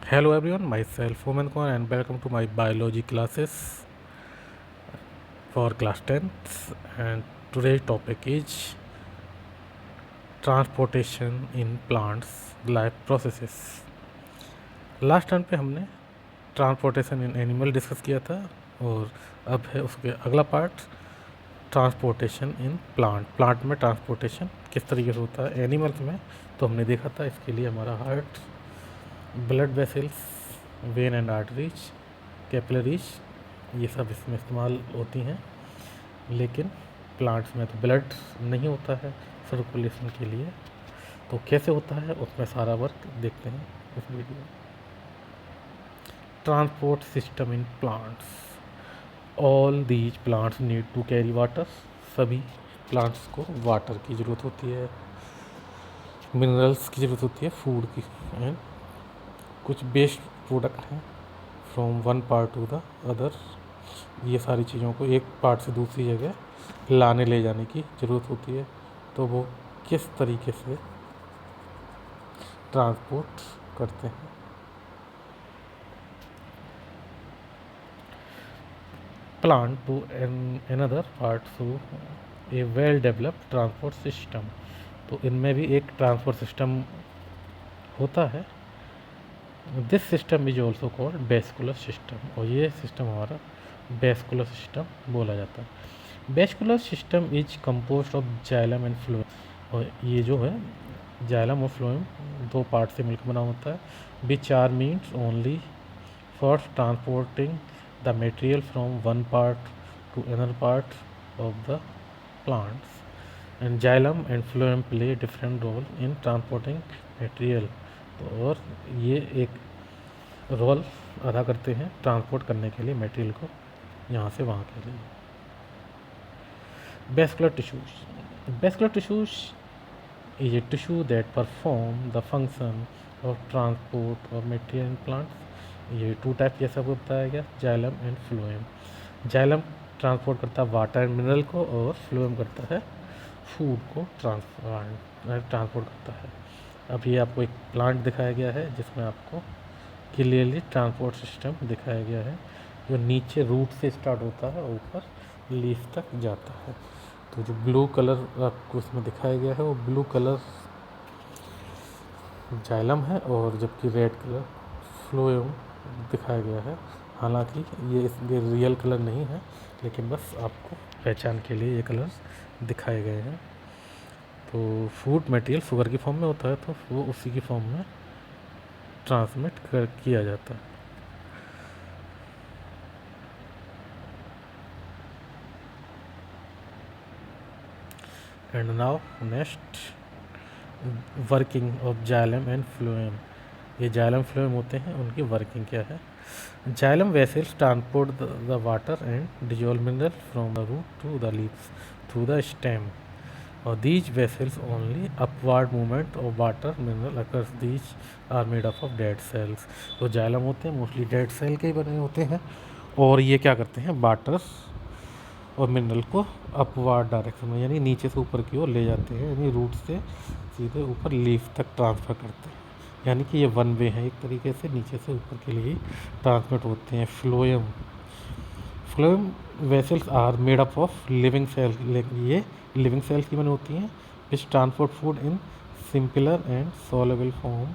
Hello everyone, myself Oman Khan and welcome to my biology classes for class 10th, and today's topic is transportation in plants life processes. Last time पे हमने transportation in animal discuss किया था और अब है उसके अगला part transportation in plant में ट्रांसपोर्टेशन किस तरीके से होता है। एनिमल्स में तो हमने देखा था, इसके लिए हमारा heart, blood vessels, when and arteries, capillaries, ये सब इसमें इस्तेमाल होती हैं। लेकिन प्लांट्स में तो ब्लड नहीं होता है सर्कुलेशन के लिए, तो कैसे होता है उसमें सारा वर्क देखते हैं इस video. Transport system in plants, all these plants need to carry water. सभी प्लांट्स को वाटर की ज़रूरत होती है, मिनरल्स की ज़रूरत होती है, फूड की, एंड कुछ बेस्ड प्रोडक्ट हैं from one part to the other. ये सारी चीज़ों को एक पार्ट से दूसरी जगह लाने ले जाने की ज़रूरत होती है, तो वो किस तरीके से ट्रांसपोर्ट करते हैं। Plant to another part through a well developed transport system, तो इनमें भी एक ट्रांसपोर्ट सिस्टम होता है। This system is also called vascular system, और ये सिस्टम हमारा वेस्कुलर सिस्टम बोला जाता है। Vascular system is composed of xylem and phloem, और ये जो है जाइलम और फ्लोएम दो पार्ट से मिलकर बना होता है। Which are means only for transporting the material from one part to another part of the plants, and xylem and phloem play different role in transporting material. तो और ये एक रोल अदा करते हैं ट्रांसपोर्ट करने के लिए मटेरियल को यहाँ से वहाँ के लिए। Vascular tissues, vascular tissues is a tissue that perform the function of transport और मटेरियल इन प्लांट्स। ये टू टाइप जैसा आपको बताया गया, xylem and phloem. Xylem transport करता है वाटर एंड मिनरल को, और फ्लोएम करता है फूड को ट्रांसपोर्ट करता है। अब ये आपको एक प्लांट दिखाया गया है जिसमें आपको क्लियरली ट्रांसपोर्ट सिस्टम दिखाया गया है, जो नीचे रूट से स्टार्ट होता है और ऊपर लीफ तक जाता है। तो जो ब्लू कलर आपको इसमें दिखाया गया है वो ब्लू कलर जाइलम है, और जबकि रेड कलर फ्लोएम दिखाया गया है। हालांकि ये रियल कलर नहीं है, लेकिन बस आपको पहचान के लिए ये कलर्स दिखाए गए हैं। तो फूड मटेरियल शुगर की फॉर्म में होता है, तो वो उसी की फॉर्म में ट्रांसमिट किया जाता है। And now next, working of xylem and phloem. ये जाइलम फ्लोएम होते हैं, उनकी वर्किंग क्या है। Xylem vessels transport the water and dissolve mineral from the root to the leaves through the stem, और these vessels only upward movement of water mineral occurs, these are made up of dead cells। तो xylem होते हैं mostly dead cell के ही बने होते हैं, और ये क्या करते हैं वाटर और मिनरल को अपवार्ड डायरेक्शन में, यानी नीचे से ऊपर की ओर ले जाते हैं, यानी रूट से सीधे ऊपर लीफ तक ट्रांसफ़र करते हैं। यानी कि ये वन वे है एक तरीके से, नीचे से ऊपर के लिए ट्रांसमिट होते हैं। Phloem vessels are made up of living cell, ये लिविंग सेल्स की बनी होती हैं, which transport food in simpler and soluble form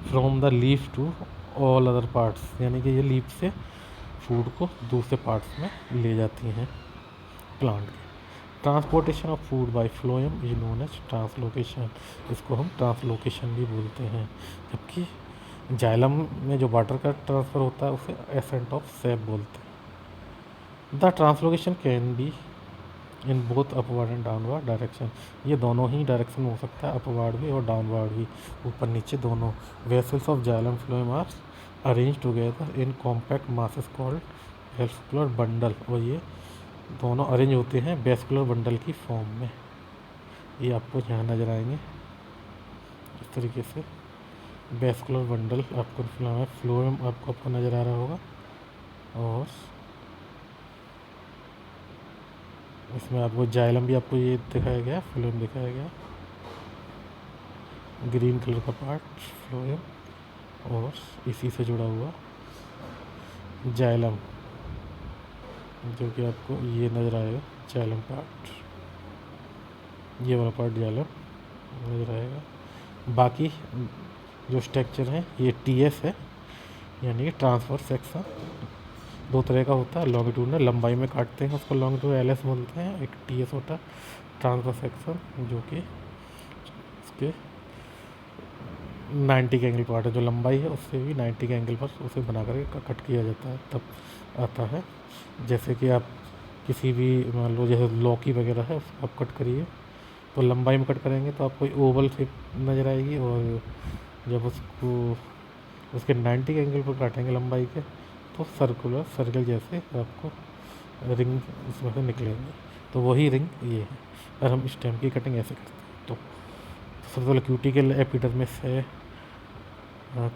from the leaf to all other parts, यानी कि ये लीफ से फूड को दूसरे पार्ट्स में ले जाती हैं प्लांट के। Transportation of food by phloem is known as translocation, इसको हम ट्रांसलोकेशन भी बोलते हैं। जबकि जाइलम में जो वाटर का ट्रांसफ़र होता है उसे एसेंट ऑफ सेप बोलते हैं। The translocation can be in both upward and downward direction, ये दोनों ही डायरेक्शन में हो सकता है, अपवर्ड भी और डाउनवर्ड भी, ऊपर नीचे दोनों। Vessels of xylem phloem are arrange together in compact masses called vascular bundle, और ये दोनों अरेंज होते हैं वेस्कुलर बंडल की फॉर्म में। ये आपको यहाँ नज़र आएंगे इस तरीके से, वेस्कुलर बंडल आपको फ्लोएम आपको नज़र आ रहा होगा, और इसमें आपको जाइलम भी आपको ये दिखाया गया, फ्लोएम दिखाया गया, ग्रीन कलर का पार्ट फ्लोएम, और इसी से जुड़ा हुआ जाइलम, जो कि आपको ये नज़र आएगा जाइलम पार्ट, ये वाला पार्ट जाइलम नज़र आएगा। बाकी जो स्ट्रक्चर है ये टीएस है, यानी ट्रांसफर सेक्शन। दो तरह का होता है, लॉन्गिट्यूडनल लंबाई में काटते हैं उसको लॉन्गिट्यूड एल एस बोलते हैं, एक टीएस होता है ट्रांसफर सेक्शन जो कि उसके 90 के एंगल पार्ट है, जो लंबाई है उससे भी 90 के एंगल पर उसे बना कर कट किया जाता है तब आता है। जैसे कि आप किसी भी मान लो जैसे लौकी वगैरह है उसको आप कट करिए तो लंबाई में कट करेंगे तो आपको ओवल शेप नज़र आएगी, और जब उसको उसके 90 के एंगल पर काटेंगे लंबाई के तो सर्कुलर सर्कल जैसे आपको रिंग उसमें से निकलेंगे। तो वही रिंग ये है, और हम स्टेम की कटिंग ऐसे करते हैं। तो सबसे पहले क्यूटिकल एपिडर्मिस है,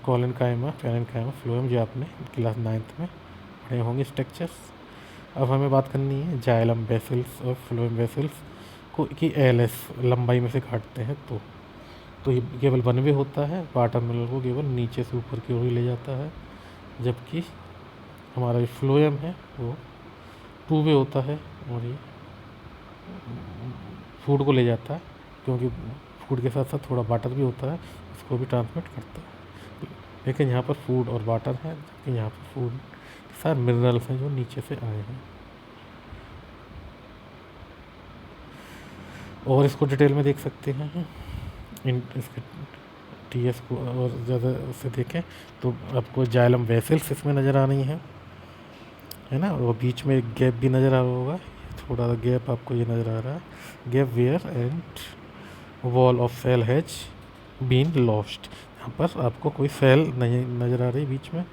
कॉलन कायमा, पैरेन कायमा, फ्लोएम, जो आपने क्लास 9th में पढ़े होंगे स्ट्रक्चर्स। अब हमें बात करनी है जाइलम वेसल्स और फ्लोएम वेसल्स को कि एलएस लंबाई में से काटते हैं तो ये केवल वन वे होता है, वाटर मिनरल को केवल नीचे से ऊपर की ओर ही ले जाता है, जबकि हमारा जो फ्लोएम है वो टू वे होता है और ये फूड को ले जाता है, क्योंकि फूड के साथ साथ थोड़ा वाटर भी होता है, उसको भी ट्रांसमिट करता है। लेकिन यहाँ पर फूड और वाटर है, जबकि यहाँ पर फूड के साथ मिनरल्स हैं जो नीचे से आए हैं। और इसको डिटेल में देख सकते हैं इन इसके टीएस को, और ज़्यादा से देखें तो आपको जाइलम वेसल्स इसमें नज़र आ रही हैं, है ना, और बीच में एक गैप भी नज़र आ रहा होगा, थोड़ा सा गैप आपको ये नज़र आ रहा है, gap where end wall of cell has been lost. यहाँ पर आपको कोई सेल नहीं नज़र आ रही बीच में,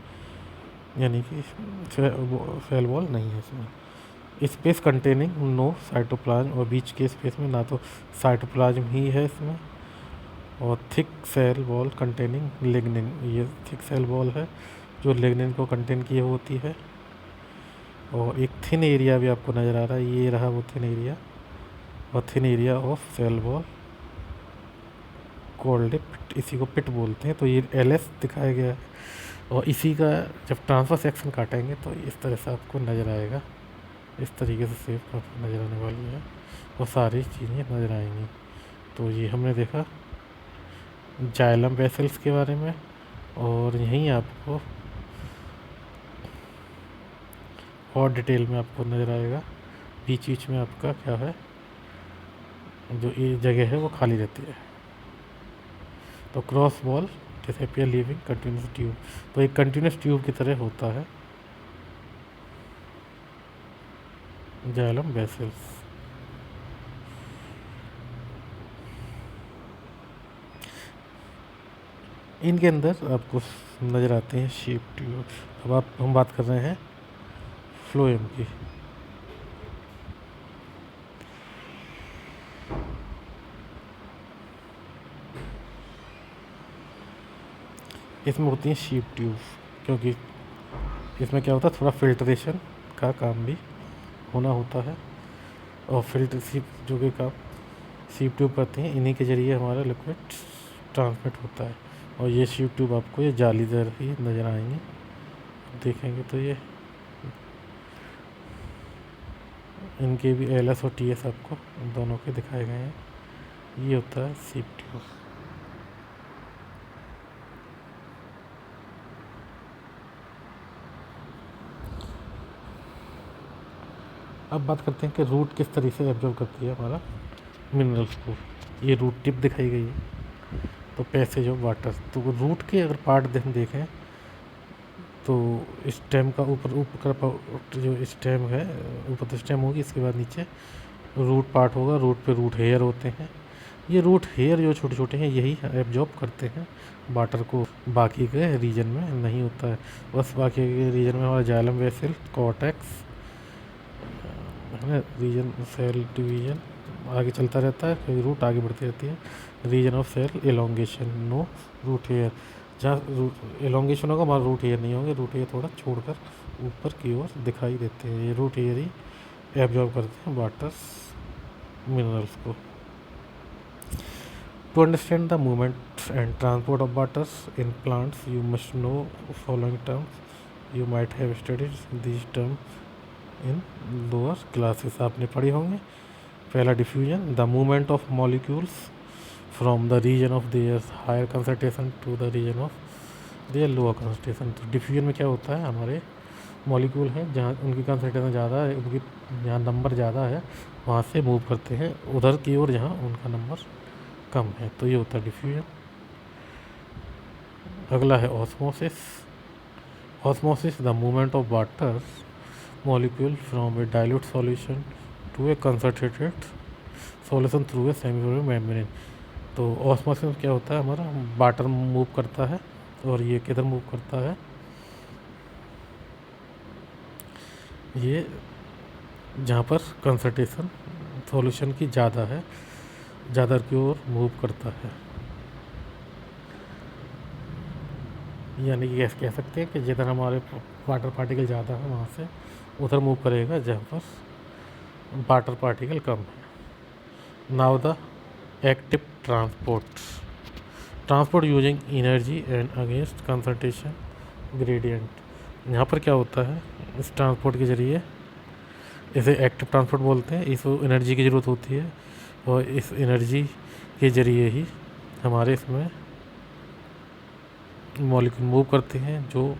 यानी कि सेल वॉल नहीं है इसमें। स्पेस कंटेनिंग नो साइटोप्लाज्म, और बीच के स्पेस में ना तो साइटोप्लाज्म ही है इसमें, और thick cell wall containing lignin, ये थिक सेल वॉल है जो लिग्निन को कंटेन किए होती है। और एक थिन एरिया भी आपको नज़र आ रहा है, ये रहा वो थिन एरिया, और thin area of cell wall called pit, इसी को पिट बोलते हैं। तो ये एलएस दिखाया गया है, और इसी का जब ट्रांसफर सेक्शन काटेंगे तो इस तरह से आपको नज़र आएगा, इस तरीके से सेप आपको नज़र आने वाली है और सारी चीज़ें नज़र आएंगी। तो ये हमने देखा जाइलम वेसल्स के बारे में, और यहीं आपको और डिटेल में आपको नज़र आएगा। बीच बीच में आपका क्या है, जो ये जगह है वो खाली रहती है। तो cross wall disappear leaving continuous tube, तो एक कंटिन्यूस ट्यूब की तरह होता है जाइलम वेसल्स। इनके अंदर आपको नज़र आते हैं शेप ट्यूब। अब हम बात कर रहे हैं फ्लोएम की। इसमें होती हैं शीप ट्यूब, क्योंकि इसमें क्या होता है थोड़ा फिल्ट्रेशन का काम भी होना होता है, और फिल्टर सीप जो कि काम शीप ट्यूब करते हैं, इन्हीं के ज़रिए हमारा लिक्विड ट्रांसमिट होता है। और ये शीप ट्यूब आपको ये जालीदार ही नज़र आएंगे, देखेंगे तो ये इनके भी एलएस और टीएस आपको दोनों के दिखाए गए हैं। ये होता है शीप ट्यूब। अब बात करते हैं कि रूट किस तरीके से एब्जॉर्ब करती है हमारा मिनरल्स को। ये रूट टिप दिखाई गई है, तो पैसेज ऑफ वाटर। तो रूट के अगर पार्ट हम देखें तो स्टेम का ऊपर ऊपर का जो स्टेम है, ऊपर तो स्टेम होगी, इसके बाद नीचे रूट पार्ट होगा, रूट पे रूट हेयर होते हैं। ये रूट हेयर जो छोटे छोटे हैं यही एब्जॉर्ब करते हैं वाटर को, बाकी के रीजन में नहीं होता है। बस बाकी के रीजन में हमारा जाइलम वेसल, कॉर्टेक्स है ना, रीजन सेल डिवीजन आगे चलता रहता है, फिर रूट आगे बढ़ती रहती है। Region of cell elongation, no root hair, जहाँ एलोंगेशन होगा वहाँ रूट हेयर नहीं होंगे, रूट हेयर थोड़ा छोड़कर ऊपर की ओर दिखाई देते हैं। ये रूट हेयर ही एब्जॉर्ब करते हैं वाटर मिनरल्स को। To understand the movement and transport of water in plants, you must know following terms. You might have studied these terms in lower classes. आपने पढ़ी होंगे. पहला diffusion, the movement of molecules from the region of their higher concentration to the region of their lower concentration. तो diffusion में क्या होता है, हमारे मॉलिक्यूल हैं जहाँ उनकी कंसंट्रेशन ज़्यादा है, उनकी जहाँ नंबर ज़्यादा है वहाँ से मूव करते हैं उधर की ओर जहाँ उनका नंबर कम है. तो ये होता है डिफ्यूजन. अगला है osmosis. Osmosis, the movement of water molecule from a dilute solution to a concentrated solution through a semifluid membrane. तो ऑस्मोसिस में क्या होता है, हमारा वाटर मूव करता है और ये किधर मूव करता है, ये जहाँ पर कंसंट्रेशन सॉल्यूशन की ज़्यादा है ज़्यादा की ओर मूव करता है. यानी कि ऐसे कह सकते हैं कि जिधर हमारे वाटर पार्टिकल ज़्यादा है वहाँ से उधर मूव करेगा जहाँ पर वाटर पार्टिकल कम है. Now the active transport using energy and against concentration gradient. यहाँ पर क्या होता है, इस ट्रांसपोर्ट के ज़रिए, इसे एक्टिव ट्रांसपोर्ट बोलते हैं. इसको एनर्जी की ज़रूरत होती है और इस एनर्जी के ज़रिए ही हमारे इसमें मॉलिक्यूल मूव करते हैं. जो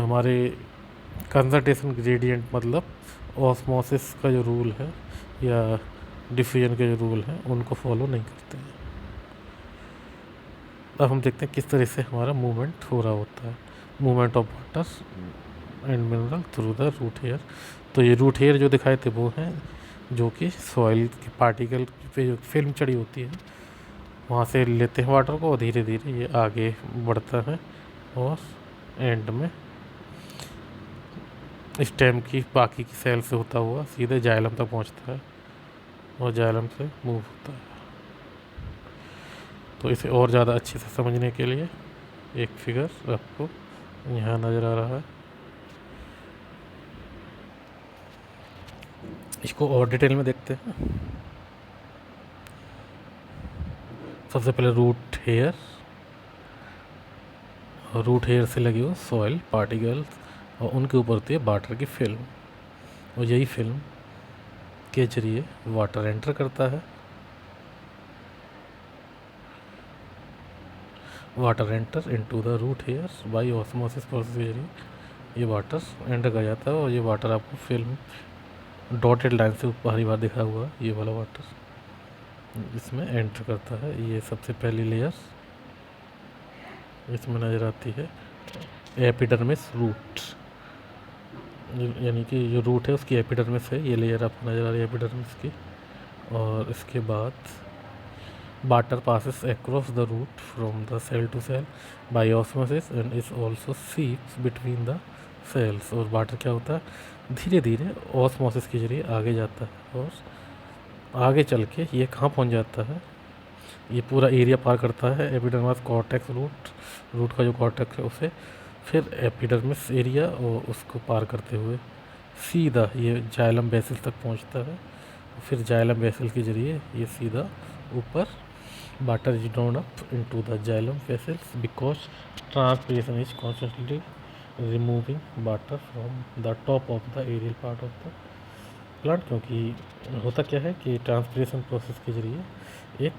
हमारे कंसंट्रेशन ग्रेडियंट मतलब ऑस्मोसिस का जो रूल है या डिफ्यूजन के जो रूल हैं उनको फॉलो नहीं करते हैं. अब हम देखते हैं किस तरह से हमारा मूवमेंट हो रहा होता है. Movement of water and mineral through the root hair. तो ये रूट हेयर जो दिखाए थे वो हैं जो कि सॉइल के पार्टिकल पे जो फिल्म चढ़ी होती है वहाँ से लेते हैं वाटर को और धीरे धीरे ये आगे बढ़ता है और एंड में स्टेम की बाकी की सेल से होता हुआ सीधे जाइलम तक पहुँचता है और जाइलम से मूव होता है. तो इसे और ज़्यादा अच्छे से समझने के लिए एक फिगर आपको यहाँ नज़र आ रहा है. इसको और डिटेल में देखते हैं. सबसे पहले रूट हेयर से लगी हुई सॉइल पार्टिकल्स और उनके ऊपर होती है वाटर की फिल्म और यही फिल्म के जरिए वाटर एंटर करता है. Water enter into the root hairs by osmosis process के जरिए ये वाटर एंटर कर जाता है और ये वाटर आपको फिल्म डॉटेड लाइन से बारी बार दिखा हुआ ये वाला वाटर इसमें एंटर करता है. ये सबसे पहली लेयर इसमें नज़र आती है एपिडर्मिस रूट, यानी कि जो रूट है उसकी एपिडर्मिस है. ये लेयर आपको नज़र आ रही है एपिडर्मिस की. और इसके बाद water passes across the root from the cell to cell by osmosis and is also seeps between the cells. और वाटर क्या होता है, धीरे धीरे ऑस्मोसिस के जरिए आगे जाता है और आगे चल के ये कहाँ पहुँच जाता है, ये पूरा एरिया पार करता है एपिडर्मिस कॉर्टेक्स रूट का जो कॉर्टेक्स है उसे, फिर एपिडर्मिस एरिया और उसको पार करते हुए सीधा ये जाइलम बेसिल तक पहुँचता है. फिर जाइलम बेसिल के जरिए ये सीधा ऊपर water is drawn up into the xylem vessels because transpiration is constantly removing water from the top of the aerial part of the plant. क्योंकि होता क्या है कि ट्रांसपिरेशन प्रोसेस के जरिए एक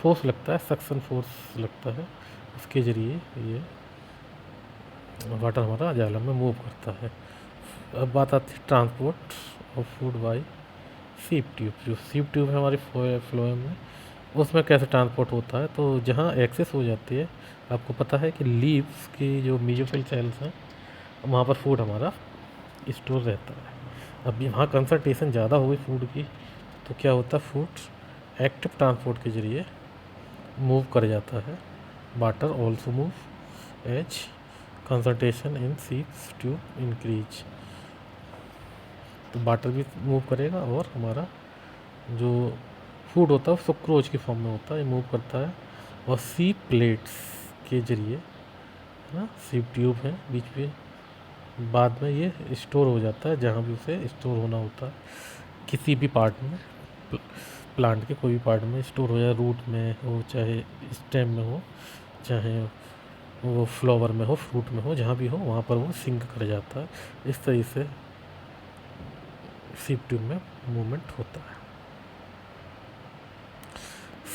फोर्स लगता है, सक्शन फोर्स लगता है, उसके जरिए ये वाटर हमारा जाइलम में मूव करता है. अब बात आती है ट्रांसपोर्ट ऑफ फूड बाय सीप ट्यूब. जो सीप ट्यूब है हमारी फ्लोएम में उसमें कैसे ट्रांसपोर्ट होता है. तो जहाँ एक्सेस हो जाती है, आपको पता है कि लीव्स की जो मेसोफिल सेल्स हैं वहाँ पर फूड हमारा स्टोर रहता है. अब यहाँ कंसंट्रेशन ज़्यादा हुई फूड की तो क्या होता है, फूड एक्टिव ट्रांसपोर्ट के ज़रिए मूव कर जाता है. Water also move as concentration in सीप्स ट्यूब इंक्रीज. तो वाटर भी मूव करेगा और हमारा जो फूड होता है सुक्रोज की फॉर्म में होता है, ये मूव करता है. और सीप प्लेट्स के जरिए है ना, सीप ट्यूब है बीच में, बाद में ये स्टोर हो जाता है जहाँ भी उसे स्टोर होना होता है किसी भी पार्ट में. प्लांट के कोई भी पार्ट में स्टोर हो, या रूट में हो, चाहे स्टेम में हो, चाहे वो फ्लावर में हो, फ्रूट में हो, जहाँ भी हो वहाँ पर वो सिंक कर जाता है। इस तरीके से सीप ट्यूब में मूवमेंट होता है।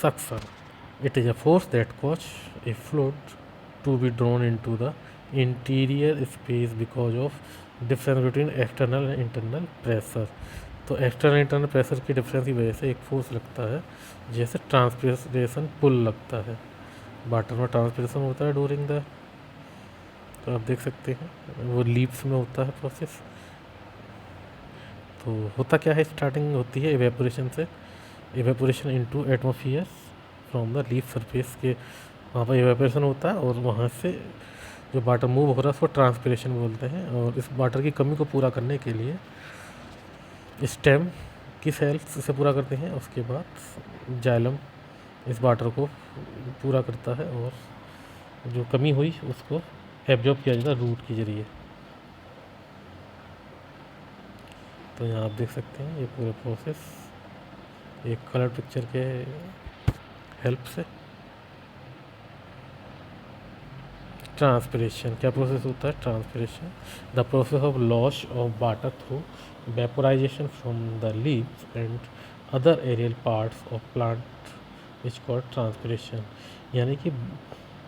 Suction, it is a force that cause a fluid to be drawn into the interior space because of difference between external and internal pressure. तो एक्सटर्नल इंटरनल प्रेशर की डिफरेंस की वजह से एक फोर्स लगता है, जैसे ट्रांसपिरेशन पुल लगता है। वाटर में ट्रांसपिरेशन होता है ड्यूरिंग द, तो आप देख सकते हैं वो लीव्स में होता है प्रोसेस। तो होता क्या है, स्टार्टिंग होती है इवेपोरेशन से, evaporation into atmosphere from the leaf surface के, वहाँ पर इवेपोरेशन होता है और वहाँ से जो वाटर मूव हो रहा है उसको ट्रांसपिरेशन बोलते हैं। और इस वाटर की कमी को पूरा करने के लिए स्टेम की सेल्स इसे पूरा करते हैं, उसके बाद जाइलम इस वाटर को पूरा करता है और जो कमी हुई उसको एब्जॉर्ब किया जाता है रूट के जरिए। तो यहाँ आप देख सकते हैं ये पूरे प्रोसेस एक कलर पिक्चर के हेल्प से। ट्रांसपिरेशन क्या प्रोसेस होता है, transpiration the process of loss of water through vaporization from the leaves and other aerial parts of plant which called transpiration. यानी कि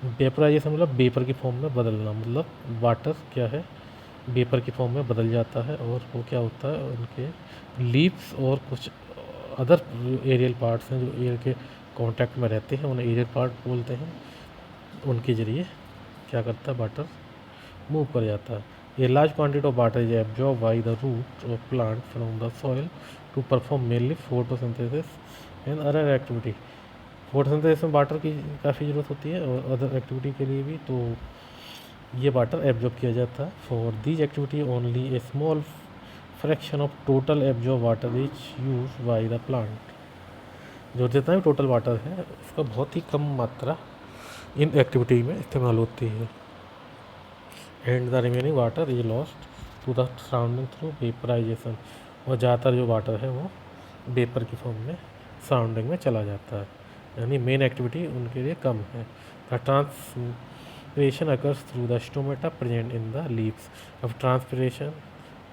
वेपोराइजेशन मतलब वेपर की फॉर्म में बदलना, मतलब वाटर क्या है वेपर की फॉर्म में बदल जाता है और वो क्या होता है उनके लीव्स और कुछ अदर एरियल पार्ट्स हैं जो एयर के कांटेक्ट में रहते हैं, उन्हें एरियल पार्ट बोलते हैं, उनके ज़रिए क्या करता है वाटर मूव कर जाता है। ये large quantity of water is absorb by the root of plant from the soil to perform mainly photosynthesis and other activity. Photosynthesis में वाटर की काफ़ी ज़रूरत होती है और अदर एक्टिविटी के लिए भी, तो ये वाटर एब्जॉर्ब किया जाता है। For these activity only A small fraction of total absorb water is use by the plant. जो जितना भी टोटल वाटर है उसका बहुत ही कम मात्रा इन एक्टिविटी में इस्तेमाल होती है। And the remaining water is lost to the surrounding through vaporization. और ज़्यादातर जो वाटर है वो वेपर की फॉर्म में सराउंडिंग में चला जाता है, यानी मेन एक्टिविटी उनके लिए कम है। The transpiration occurs through the stomata present in the leaves. अब ट्रांसपिरेशन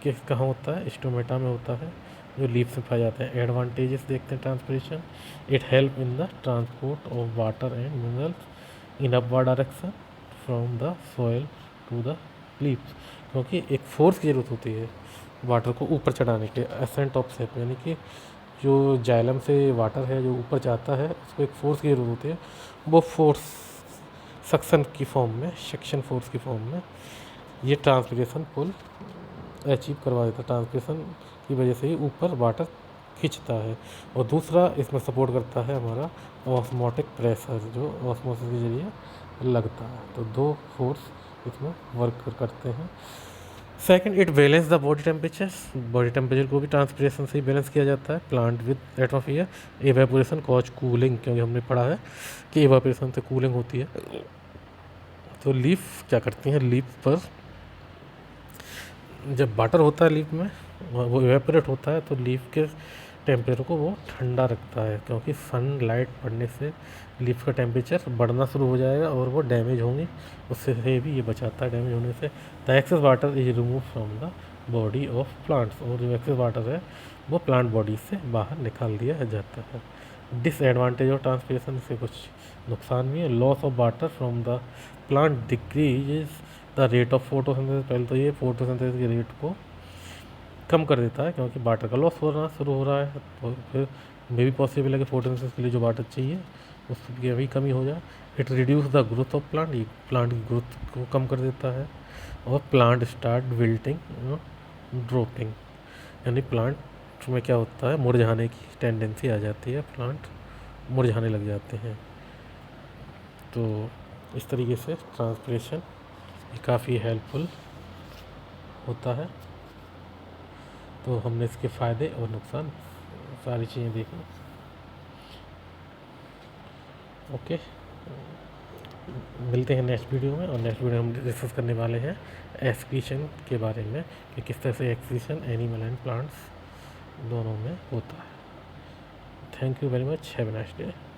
किस कहाँ होता है, स्टोमेटा में होता है जो लीव्स में पाए जाते हैं। एडवांटेजेस देखते हैं transpiration, it help in the transport of water and minerals in upward direction from the soil to the leaves. क्योंकि एक फोर्स की ज़रूरत होती है वाटर को ऊपर चढ़ाने के, एसेंट ऑफ सेप, यानी कि जो जाइलम से वाटर है जो ऊपर जाता है उसको एक फोर्स की ज़रूरत होती है। वो फोर्स सक्शन की फॉर्म में, सक्शन फोर्स की फॉर्म में ये ट्रांसपिरेशन पुल अचीव करवा देता है। ट्रांसपिरेशन की वजह से ही ऊपर वाटर खींचता है। और दूसरा इसमें सपोर्ट करता है हमारा ऑस्मोटिक प्रेशर, जो ऑस्मोसिस के जरिए लगता है। तो दो फोर्स इसमें वर्क करते हैं। Second, it balance the body temperature. Body temperature को भी ट्रांसपिरेशन से ही बैलेंस किया जाता है। Plant with atmosphere evaporation cause cooling, क्योंकि हमने पढ़ा है कि इवेपोरेशन से कूलिंग होती है। तो लीफ क्या करती हैं, लीफ पर जब वाटर होता है लीफ में वो इवेपोरेट होता है तो लीफ के टेम्परेचर को वो ठंडा रखता है, क्योंकि सन लाइट पड़ने से लीफ का टेम्परेचर बढ़ना शुरू हो जाएगा और वो डैमेज होंगे, उससे भी ये बचाता है डैमेज होने से। The excess water is remove from the body of plants. और जो एक्सेस वाटर है वो प्लांट बॉडी से बाहर निकाल दिया जाता है। डिसएडवांटेज ऑफ ट्रांसपिरेशन से कुछ नुकसान भी है। Loss of water from the plant decrease the rate of photosynthesis. पहले तो ये फोटोसिंथेसिस के रेट को कम कर देता है, क्योंकि वाटर का लॉस होना शुरू हो रहा है। तो फिर मे भी पॉसिबल है कि फोटोसिंथेसिस के लिए जो वाटर चाहिए उसकी अभी कमी हो जाए। It reduce the growth of plant, ये प्लांट की ग्रोथ को कम कर देता है। और प्लांट स्टार्ट विल्टिंग ड्रॉपिंग, यानी प्लांट में क्या होता है मुरझाने की टेंडेंसी आ जाती है, प्लांट मुरझाने लग जाते हैं। तो इस तरीके से ट्रांसपिरेशन काफ़ी हेल्पफुल होता है। तो हमने इसके फ़ायदे और नुकसान सारी चीज़ें देखी। ओके, मिलते हैं नेक्स्ट वीडियो में। और नेक्स्ट वीडियो हम डिस्कस करने वाले हैं एक्सक्रीशन के बारे में, कि किस तरह से एक्सक्रीशन एनिमल एंड प्लांट्स दोनों में होता है। Thank you very much. Have a nice day.